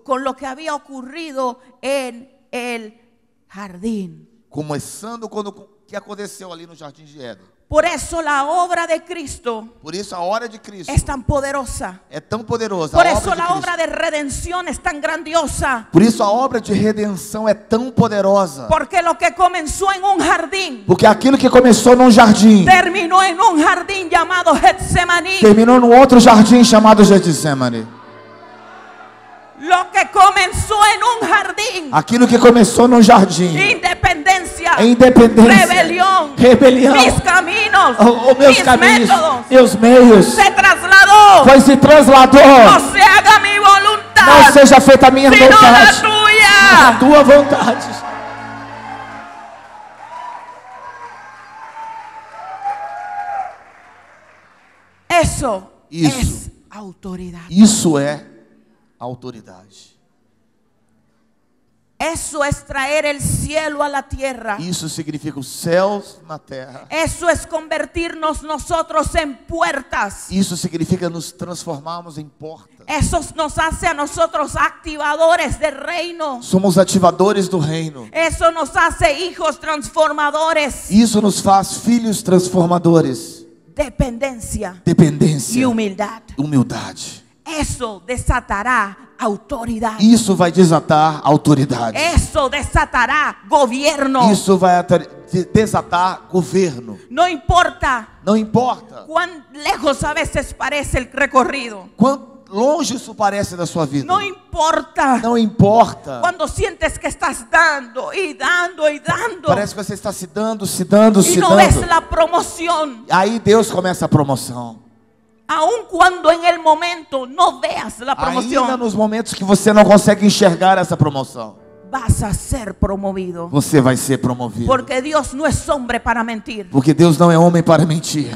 S2: con lo que había ocurrido en el jardín.
S1: começando quando o que aconteceu ali no Jardim de Éden.
S2: Por eso la obra de Cristo
S1: Por isso a hora de Cristo
S2: es tan poderosa.
S1: é tão poderosa.
S2: Por
S1: A
S2: eso
S1: obra de
S2: la
S1: Cristo.
S2: obra de redención es tan grandiosa.
S1: Por isso a obra de redenção é tão poderosa.
S2: Porque lo que comenzó en un jardín
S1: Porque aquilo que começou num jardim
S2: terminó en un jardín llamado Getsemaní.
S1: terminou num outro jardim chamado Getsemane.
S2: Lo que comenzó en un jardín,
S1: Aquilo que começou num jardim,
S2: independencia,
S1: independência, rebelião,
S2: mis caminos,
S1: os meus
S2: mis
S1: caminhos,
S2: métodos,
S1: meus meios,
S2: se trasladó.
S1: se trasladou.
S2: No se haga mi
S1: Não
S2: voluntad,
S1: seja feita a minha
S2: sino la
S1: vontade, a
S2: tuya.
S1: tua vontade.
S2: Eso
S1: Isso.
S2: es autoridad.
S1: Isso é autoridade.
S2: Eso es traer el cielo a la tierra.
S1: Isso significa os céus na terra.
S2: Eso es convertirnos nosotros en puertas.
S1: Isso significa nos transformarmos em portas.
S2: Eso nos hace a nosotros activadores del reino.
S1: Somos ativadores do reino.
S2: Eso nos hace hijos transformadores.
S1: Isso nos faz filhos transformadores.
S2: Dependencia
S1: Dependência,
S2: y humildad.
S1: humildade.
S2: Eso desatará autoridad.
S1: Isso vai desatar autoridade.
S2: Eso desatará gobierno.
S1: Isso vai desatar governo.
S2: No importa
S1: Não importa
S2: cuán lejos a veces parece el recorrido.
S1: quão longe isso parece da sua vida.
S2: No importa
S1: Não importa.
S2: cuando sientes que estás dando y dando y dando
S1: Parece que você está se dando, se dando,
S2: y
S1: se
S2: no ves
S1: dando.
S2: la promoción.
S1: Aí Deus começa a promoção.
S2: Aun cuando en el momento no veas la
S1: Ainda
S2: promoción,
S1: nos momentos que você não consegue enxergar essa promoção,
S2: vas a ser promovido.
S1: você vai ser promovido.
S2: Porque Dios no es hombre para mentir.
S1: Porque Deus não é homem para mentir.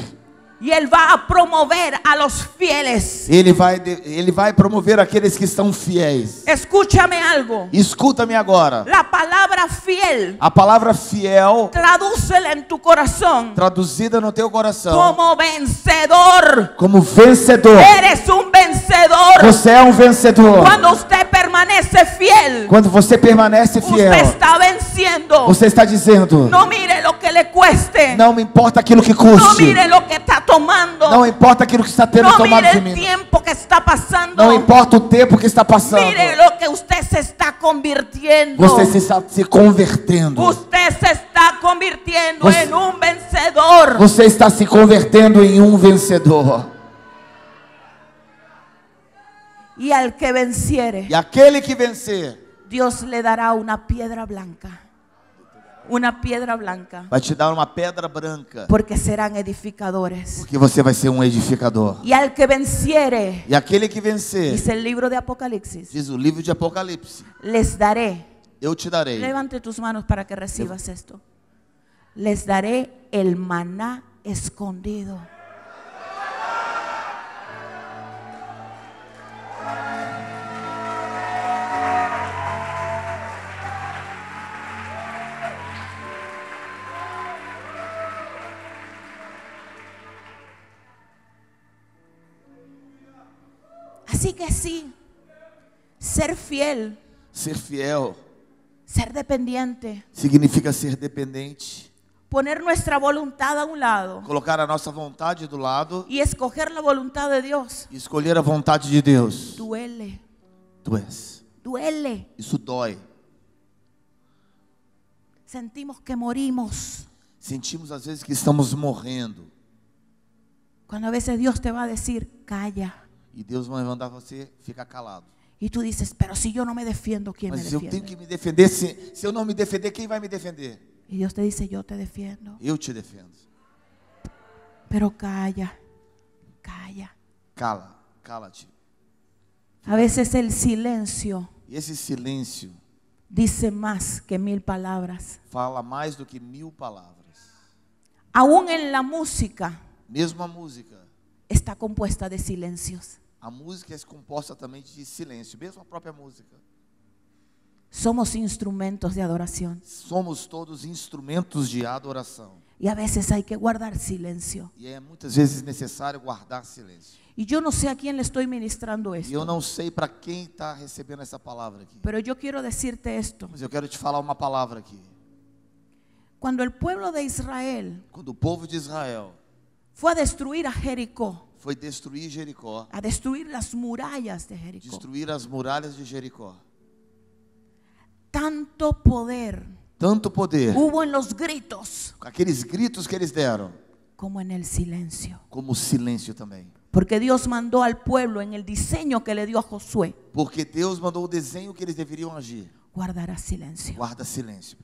S2: Y Él va a promover a los fieles.
S1: Ele vai promover aqueles que estão fiéis.
S2: Escúchame algo.
S1: Escuta-me agora.
S2: La palabra fiel,
S1: A palavra fiel,
S2: tradúcela en tu corazón
S1: traduzida no teu coração,
S2: como vencedor.
S1: como vencedor.
S2: Eres un vencedor.
S1: Você é um vencedor.
S2: Cuando usted permanece fiel,
S1: Quando você permanece fiel,
S2: usted está venciendo.
S1: você está dizendo:
S2: No mire lo que le cueste.
S1: não me importa aquilo que
S2: No
S1: custe.
S2: mire lo que está tomando.
S1: Não importa aquilo que está tendo
S2: No
S1: tomado
S2: mire
S1: de
S2: el
S1: mim.
S2: tiempo que está pasando.
S1: Não importa o tempo que está passando.
S2: Mire lo que usted se está convirtiendo.
S1: Você se está se convertendo.
S2: Usted se está convirtiendo
S1: Você-
S2: en un vencedor.
S1: Você está se convertendo em um vencedor.
S2: Y al que venciere,
S1: E aquele que vencer
S2: Dios le dará una piedra blanca. Una piedra blanca.
S1: vai te dar uma pedra branca.
S2: Porque serán edificadores.
S1: Porque você vai ser um edificador.
S2: Y al que venciere,
S1: E aquele que vencer,
S2: dice el libro de Apocalipsis,
S1: diz o livro de Apocalipse,
S2: les daré.
S1: eu te darei.
S2: Levante tus manos para que recibas esto. Les daré el maná escondido. Así que sí, ser fiel,
S1: Ser fiel
S2: ser dependiente,
S1: significa ser dependente,
S2: poner nuestra voluntad a un lado
S1: colocar a nossa vontade do lado
S2: y escoger la voluntad de Dios.
S1: e escolher a vontade de Deus.
S2: Duele,
S1: Duele. Isso dói.
S2: sentimos que morimos.
S1: Sentimos às vezes que estamos morrendo.
S2: Cuando a veces Dios te va a decir, calla.
S1: E Deus vai mandar você ficar calado.
S2: Y tú dices, pero si yo no me defiendo, ¿quién me
S1: Mas eu
S2: defiende?
S1: tenho que me defender. Se eu não me defender, quem vai me defender?
S2: Y Dios te dice, yo te defiendo.
S1: Eu te defendo.
S2: Pero calla, calla.
S1: Cala-te.
S2: A veces el silencio
S1: E esse silêncio
S2: dice más que 1000 palabras.
S1: fala mais do que 1000 palavras.
S2: Aún en la música
S1: Mesmo a música.
S2: está compuesta de silencios.
S1: A música é composta também de silêncio, mesmo a própria música.
S2: Somos instrumentos de adoración.
S1: Somos todos instrumentos de adoração.
S2: Y a veces hay que guardar silencio.
S1: E é muitas vezes necessário guardar silêncio.
S2: Y yo no sé a quién le estoy ministrando
S1: E eu
S2: esto,
S1: não sei para quem está recebendo essa palavra aqui.
S2: pero yo quiero decirte esto.
S1: Mas eu quero te falar uma palavra aqui.
S2: Cuando el pueblo de Israel
S1: Quando o povo de Israel
S2: fue a destruir a Jericó,
S1: foi destruir Jericó,
S2: a destruir las murallas de Jericó,
S1: destruir as muralhas de Jericó,
S2: tanto poder
S1: tanto poder,
S2: hubo en los gritos
S1: aqueles gritos que eles deram,
S2: como en el silencio.
S1: como o silêncio também.
S2: Porque Dios mandó al pueblo en el diseño que le dio a Josué,
S1: Porque Deus mandou o desenho que eles deveriam agir.
S2: guardará silencio.
S1: Guarda silêncio.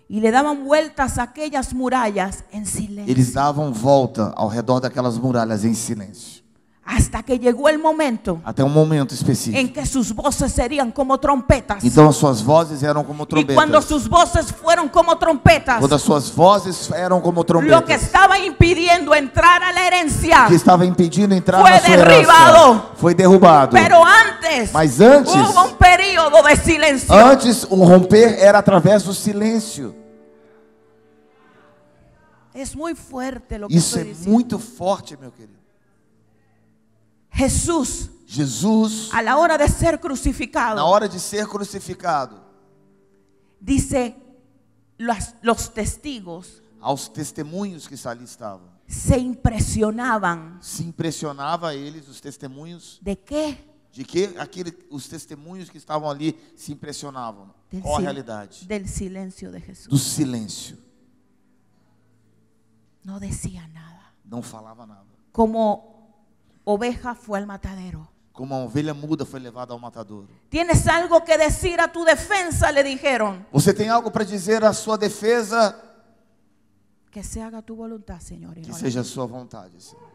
S2: Y le daban vueltas a aquellas murallas en silencio.
S1: Eles davam volta ao redor daquelas muralhas em silêncio.
S2: Hasta que llegó el momento
S1: Até um momento específico.
S2: en que sus voces serían como trompetas.
S1: Então as suas vozes eram como
S2: Y cuando
S1: trombetas.
S2: sus voces fueron como trompetas,
S1: Quando as suas vozes eram como
S2: lo que
S1: trombetas,
S2: estaba impidiendo entrar a la herencia,
S1: que estava impedindo entrar
S2: Foi
S1: na sua
S2: derribado.
S1: herança, foi derrubado.
S2: pero antes
S1: Mas antes,
S2: hubo un periodo de silencio.
S1: antes o romper era através do silêncio.
S2: Es muy fuerte lo que
S1: Isso
S2: estoy
S1: é
S2: diciendo.
S1: muito forte, meu querido.
S2: Jesús,
S1: Jesus,
S2: a la hora de ser
S1: na
S2: crucificado,
S1: hora de ser crucificado,
S2: dice, los testigos
S1: aos testemunhos que ali estavam,
S2: se impresionaban.
S1: se impressionava eles, os testemunhos,
S2: ¿De qué?
S1: de que os testemunhos que estavam ali se impressionavam.
S2: Del,
S1: Qual a
S2: sil-
S1: realidade?
S2: del silencio de Jesús.
S1: Do silêncio.
S2: No decía nada.
S1: Não falava nada.
S2: Como oveja fue al matadero.
S1: Como uma ovelha muda foi levada ao matadouro.
S2: ¿Tienes algo que decir a tu defensa? Le dijeron.
S1: Você tem algo para dizer à sua defesa?
S2: Que se haga tu voluntad, Señor. y
S1: Que
S2: no la
S1: seja a
S2: mía.
S1: sua vontade, Senhor.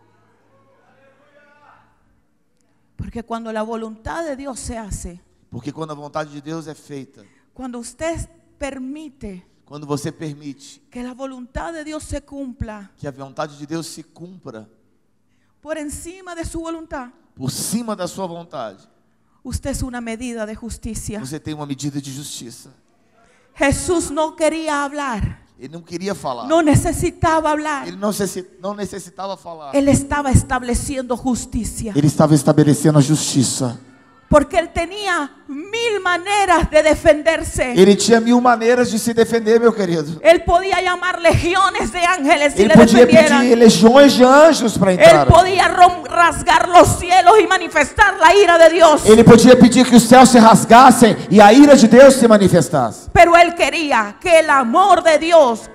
S2: Porque cuando la voluntad de Dios se hace,
S1: Porque quando a vontade de Deus é feita,
S2: cuando usted permite
S1: quando você permite
S2: que la voluntad de Dios se cumpla
S1: que a vontade de Deus se cumpra
S2: por encima de su voluntad,
S1: por cima da sua vontade,
S2: usted es una medida de justicia.
S1: você tem uma medida de justiça.
S2: Jesús no quería hablar,
S1: Ele não queria falar.
S2: no necesitaba hablar.
S1: Ele não necessitava falar.
S2: Él estaba estableciendo justicia.
S1: Ele estava estabelecendo a justiça.
S2: Porque él tenía 1000 maneras de defenderse.
S1: Ele tinha 1000 maneiras de se defender, meu querido.
S2: Él podía llamar legiones de ángeles si
S1: Ele
S2: le
S1: podia
S2: defendieran.
S1: pedir legiões de anjos para
S2: Él
S1: entrar.
S2: podía rasgar los cielos y manifestar la ira de Dios.
S1: Ele podia pedir que os céus se rasgassem e a ira de Deus se manifestasse.
S2: Pero él quería que el amor de Dios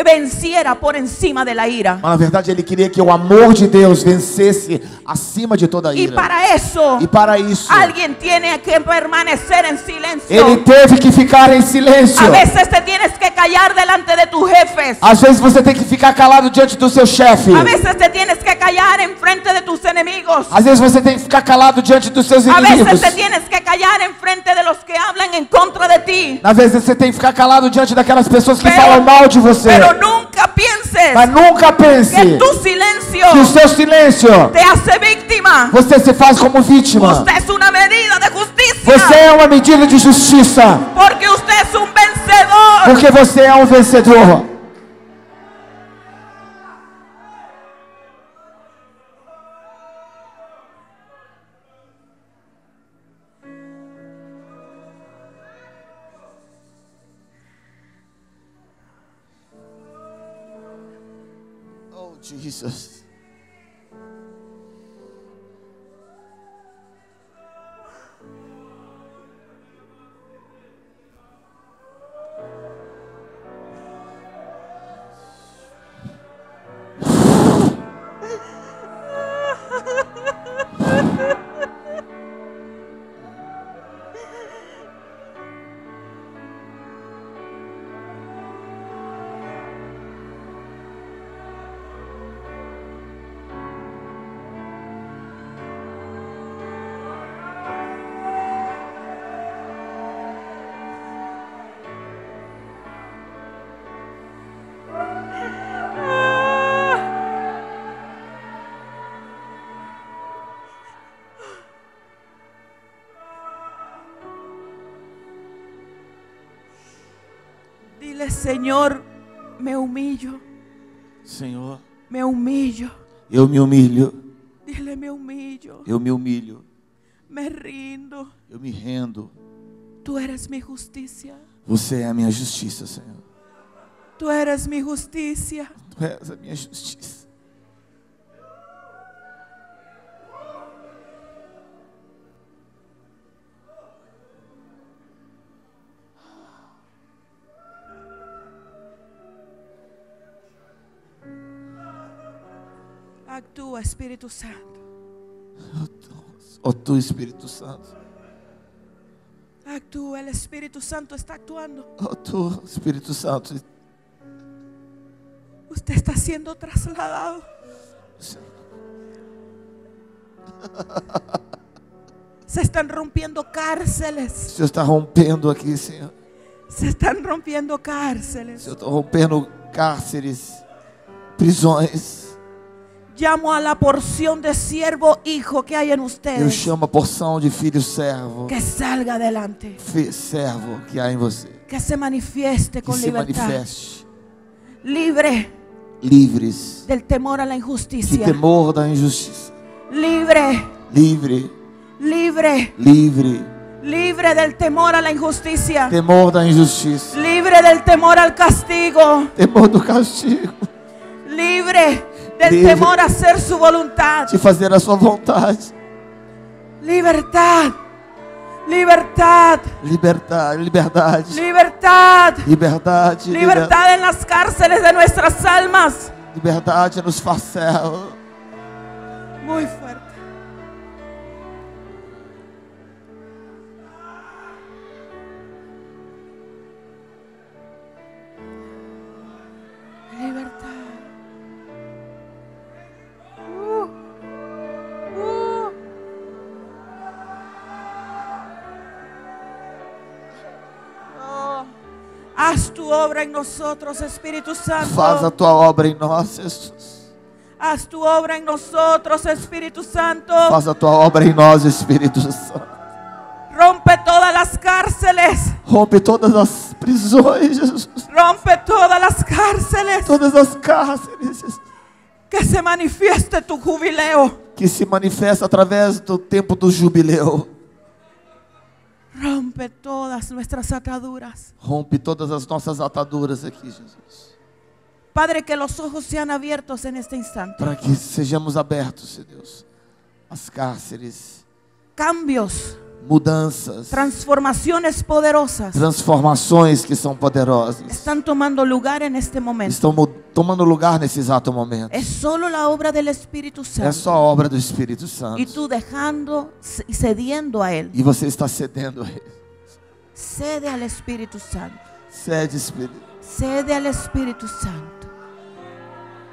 S2: venciera por encima de la ira.
S1: Mas na verdade ele queria que o amor de Deus vencesse acima de toda a
S2: Y
S1: ira.
S2: para eso,
S1: E para isso,
S2: alguien tiene que permanecer en silencio.
S1: ele teve que ficar em silêncio.
S2: A veces te tienes que callar delante de tus jefes.
S1: Às vezes você tem que ficar calado diante do seu chefe.
S2: A veces te tienes que callar en frente de tus enemigos.
S1: Às vezes você tem que ficar calado diante dos seus
S2: A
S1: inimigos.
S2: veces te tienes que callar en frente de los que hablan en contra de ti.
S1: Às vezes você tem que ficar calado diante daquelas pessoas que
S2: Pero-
S1: falam mal de você.
S2: Pero nunca pienses
S1: Mas nunca pense
S2: que tu silencio
S1: que o seu silêncio,
S2: te hace víctima.
S1: você se faz como vítima.
S2: Usted es una medida de justicia.
S1: Você é uma medida de justiça.
S2: Porque usted es un vencedor.
S1: Porque você é um vencedor. Jesus.
S2: Dile, Señor, me humillo,
S1: Senhor,
S2: me humillo.
S1: eu me humilho.
S2: Dile, me humillo,
S1: Eu me humilho.
S2: me rindo.
S1: Eu me rendo.
S2: Tú eres mi justicia.
S1: Você é a minha justiça, Senhor.
S2: Tú eres mi justicia.
S1: Tu és a minha justiça.
S2: Actúa, Espíritu Santo.
S1: Ó tu Espírito Santo.
S2: Actúa, el Espíritu Santo está actuando.
S1: Ó tu Espírito Santo.
S2: Usted está siendo trasladado. Se están rompiendo
S1: O
S2: cárceles.
S1: Senhor está rompendo aqui, Senhor.
S2: Se están rompiendo
S1: O
S2: cárceles.
S1: Senhor está rompendo cárceres, prisões.
S2: Llamo a la porción de siervo hijo que hay en
S1: Eu
S2: ustedes.
S1: chamo a porção de filho servo.
S2: Que salga adelante.
S1: Servo que há em você.
S2: Que se manifieste
S1: Que
S2: con
S1: se
S2: libertad.
S1: manifeste.
S2: Libre
S1: Livres
S2: del temor a la
S1: de
S2: injusticia.
S1: temor da injustiça.
S2: Libre,
S1: Livre,
S2: libre,
S1: livre.
S2: libre del temor a la injusticia.
S1: Temor da injustiça.
S2: Libre del temor al castigo.
S1: Temor do castigo.
S2: Libre del
S1: Libre.
S2: temor a hacer su voluntad.
S1: De fazer a sua vontade.
S2: Libertad, libertad,
S1: Liberdade, liberdade.
S2: libertad.
S1: Liberdade,
S2: Libertad en las cárceles de nuestras almas.
S1: liberdade nos faz servo.
S2: Muy fuerte. Libertad. Oh. Haz tu obra en nosotros, Espíritu Santo.
S1: Faz a tua obra em nós, Jesus.
S2: Haz tu obra en nosotros, Espíritu Santo.
S1: Faz a tua obra em nós, Espírito Santo.
S2: Rompe todas las cárceles.
S1: Rompe todas as prisões, Jesus.
S2: Rompe todas las cárceles.
S1: Todas as cárceres, Jesus.
S2: Que se manifieste tu jubileo.
S1: Que se manifesta através do tempo do jubileu.
S2: Rompe todas nuestras ataduras.
S1: Rompe todas as nossas ataduras aqui, Jesus.
S2: Padre, que los ojos sean abiertos en este instante.
S1: Para que sejamos abertos, Senhor Deus. As cárceres,
S2: Cambios,
S1: mudanças,
S2: transformaciones poderosas
S1: transformações que são poderosas.
S2: están tomando lugar en este momento.
S1: Estão tomando lugar nesse exato momento.
S2: Es solo la obra del Espíritu
S1: É
S2: Santo.
S1: só a obra do Espírito Santo.
S2: Y tú dejando y cediendo a Él.
S1: E você está cedendo a Ele.
S2: Cede al Espíritu Santo.
S1: Cede, Espírito.
S2: Cede al Espíritu Santo.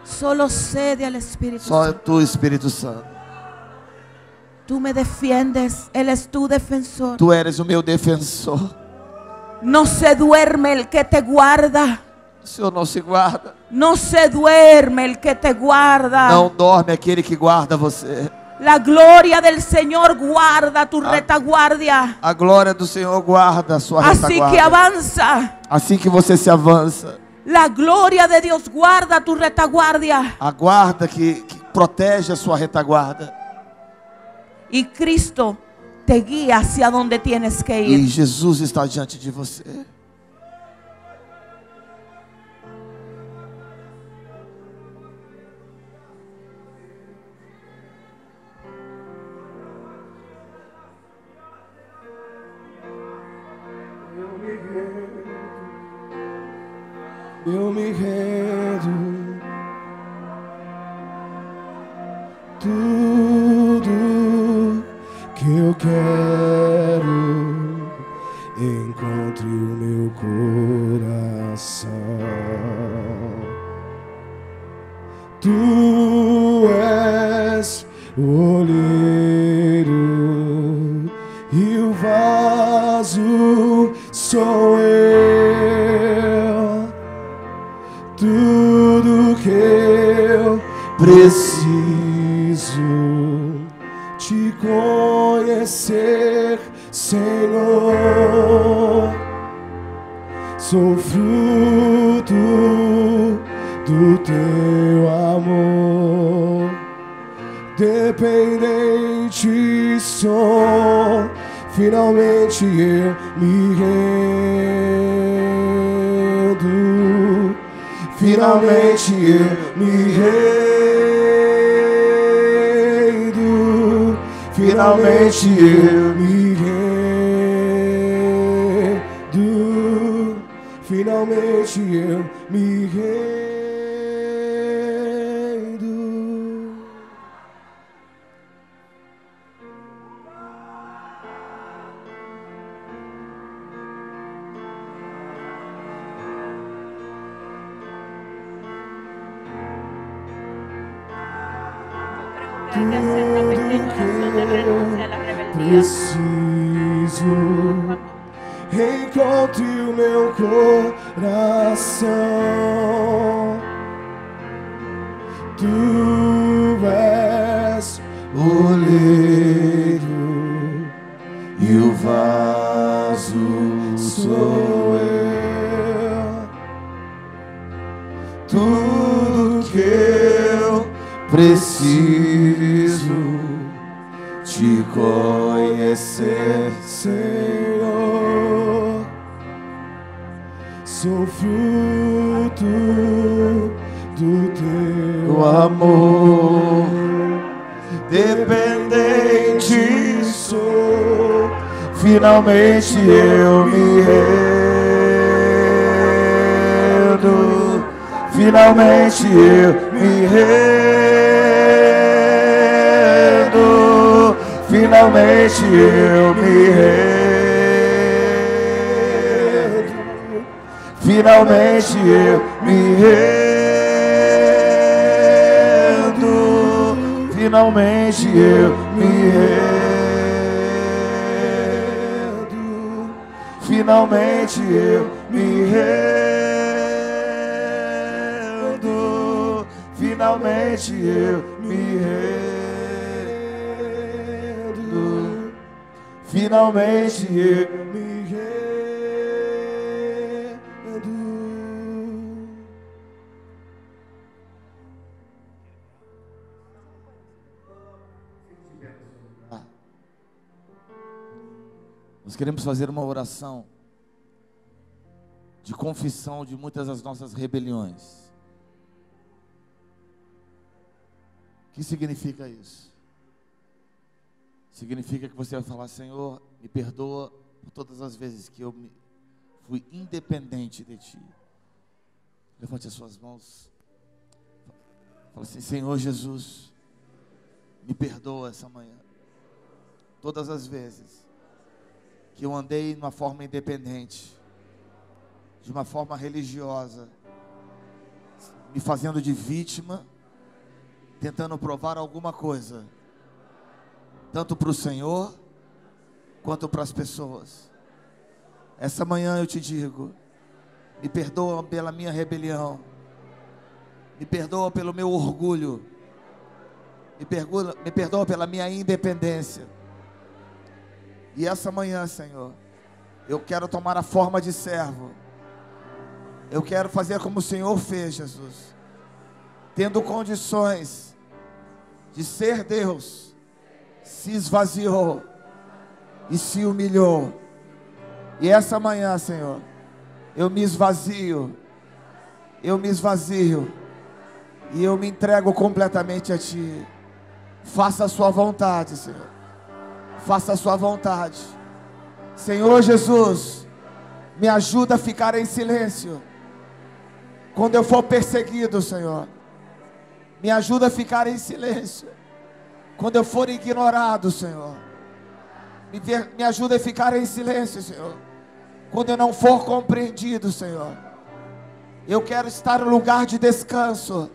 S2: Solo cede al Espíritu
S1: Só
S2: Santo.
S1: tu, Espírito Santo.
S2: Tú me defiendes. Él es tu defensor.
S1: Tu eres o meu defensor.
S2: No se duerme el que te guarda.
S1: O Senhor não se guarda.
S2: No se duerme el que te guarda.
S1: Não dorme aquele que guarda você.
S2: La gloria del Señor guarda tu retaguardia.
S1: A glória do Senhor guarda a sua
S2: Así que
S1: retaguarda.
S2: avanza.
S1: Assim que você se avança.
S2: La gloria de Dios guarda tu retaguardia.
S1: A guarda que protege a sua retaguarda.
S2: Y Cristo te guía hacia donde tienes que
S1: E
S2: ir.
S1: Jesus está diante de você.
S3: eu me rendo. Tudo que eu quero, encontre o meu coração. Tu és o olheiro e o vaso sou eu. Tudo que eu preciso te conhecer, Senhor. Sou fruto do teu amor, dependente sou. Finalmente eu me rendo. Finalmente eu me rendo. Finalmente eu me rendo. Finalmente eu me rendo.
S2: Hay que hacer una pequeña oración de renuncia a la rebeldía.
S3: Preciso encontre o meu coração. Tu és o oleiro e o vaso sou eu. Tudo que eu preciso te conhecer, Senhor. Sou fruto do teu amor, dependente sou. Finalmente eu me rendo. Finalmente eu me rendo. Finalmente eu me rendo. Finalmente eu me rendo. Finalmente eu me rendo. Finalmente eu me rendo. Finalmente eu me rendo. Finalmente eu me rendo.
S1: Nós queremos fazer uma oração de confissão de muitas das nossas rebeliões. O que significa isso? Significa que você vai falar: Senhor, me perdoa por todas as vezes que eu fui independente de Ti. Levante as suas mãos. Fala assim: Senhor Jesus, me perdoa essa manhã. Todas as vezes que eu andei de uma forma independente, de uma forma religiosa, me fazendo de vítima, tentando provar alguma coisa, tanto para o Senhor, quanto para as pessoas. Essa manhã eu te digo: me perdoa pela minha rebelião, me perdoa pelo meu orgulho, me perdoa pela minha independência. E essa manhã, Senhor, eu quero tomar a forma de servo. Eu quero fazer como o Senhor fez, Jesus, tendo condições de ser Deus, se esvaziou e se humilhou. E essa manhã, Senhor, eu me esvazio, e eu me entrego completamente a Ti. Faça a sua vontade, Senhor. Faça a sua vontade. Senhor Jesus,
S3: Me ajuda a ficar em silêncio quando eu for perseguido, Senhor. Me ajuda a ficar em silêncio quando eu for ignorado, Senhor. Me ajuda a ficar em silêncio, Senhor, quando eu não for compreendido, Senhor. Eu quero estar no lugar de descanso,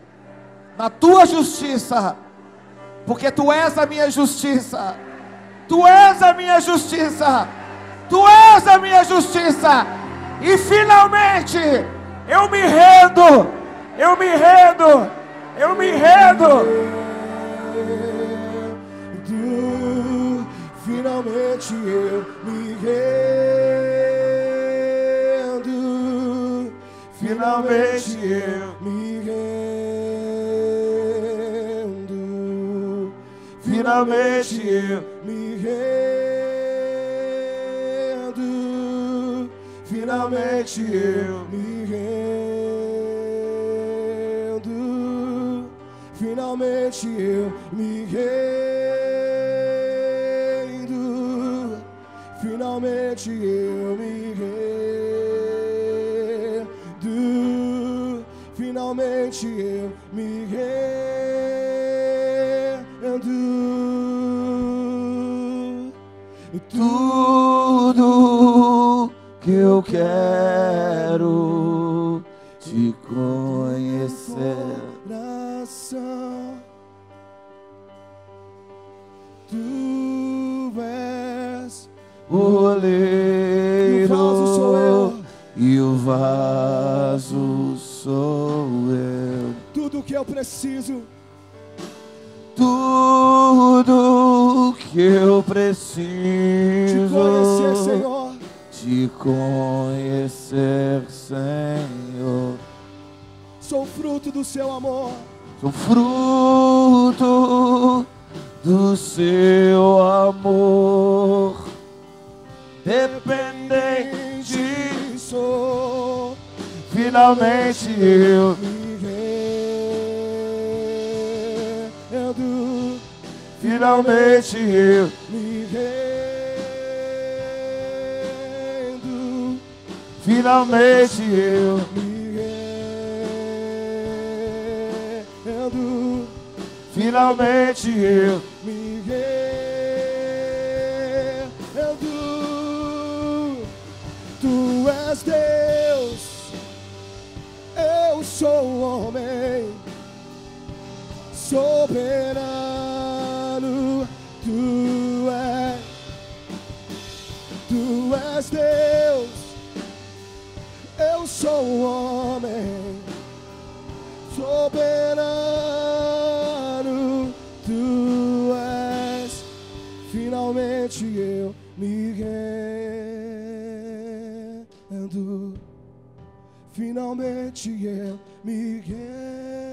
S3: na tua justiça, porque tu és a minha justiça. Tu és a minha justiça. Tu és a minha justiça. E finalmente eu me rendo. Eu me rendo. Eu me rendo.
S4: Finalmente eu me rendo. Finalmente eu me rendo. Finalmente eu me rendo. Finalmente eu me rendo. Finalmente eu me rendo. Finalmente eu me rendo. Finalmente eu me rendo.
S3: Tudo que eu quero te conhecer.
S4: Tu és
S3: O oleiro
S4: sou eu.
S3: e o vaso sou eu.
S4: Tudo que eu preciso.
S3: Tudo que eu preciso
S4: Te conhecer, Senhor.
S3: te conhecer, Senhor.
S4: Sou fruto do seu amor.
S3: Sou fruto do seu amor. Dependente
S4: Sou.
S3: finalmente eu
S4: Me rendo.
S3: finalmente eu
S4: Me rendo.
S3: finalmente eu
S4: Me rendo.
S3: finalmente eu
S4: Me rendo. Tu és Deus, eu sou homem, soberano. Tu és Deus, eu sou homem, soberano. Tu és, finalmente eu me rendo. Finalmente eu me rendo.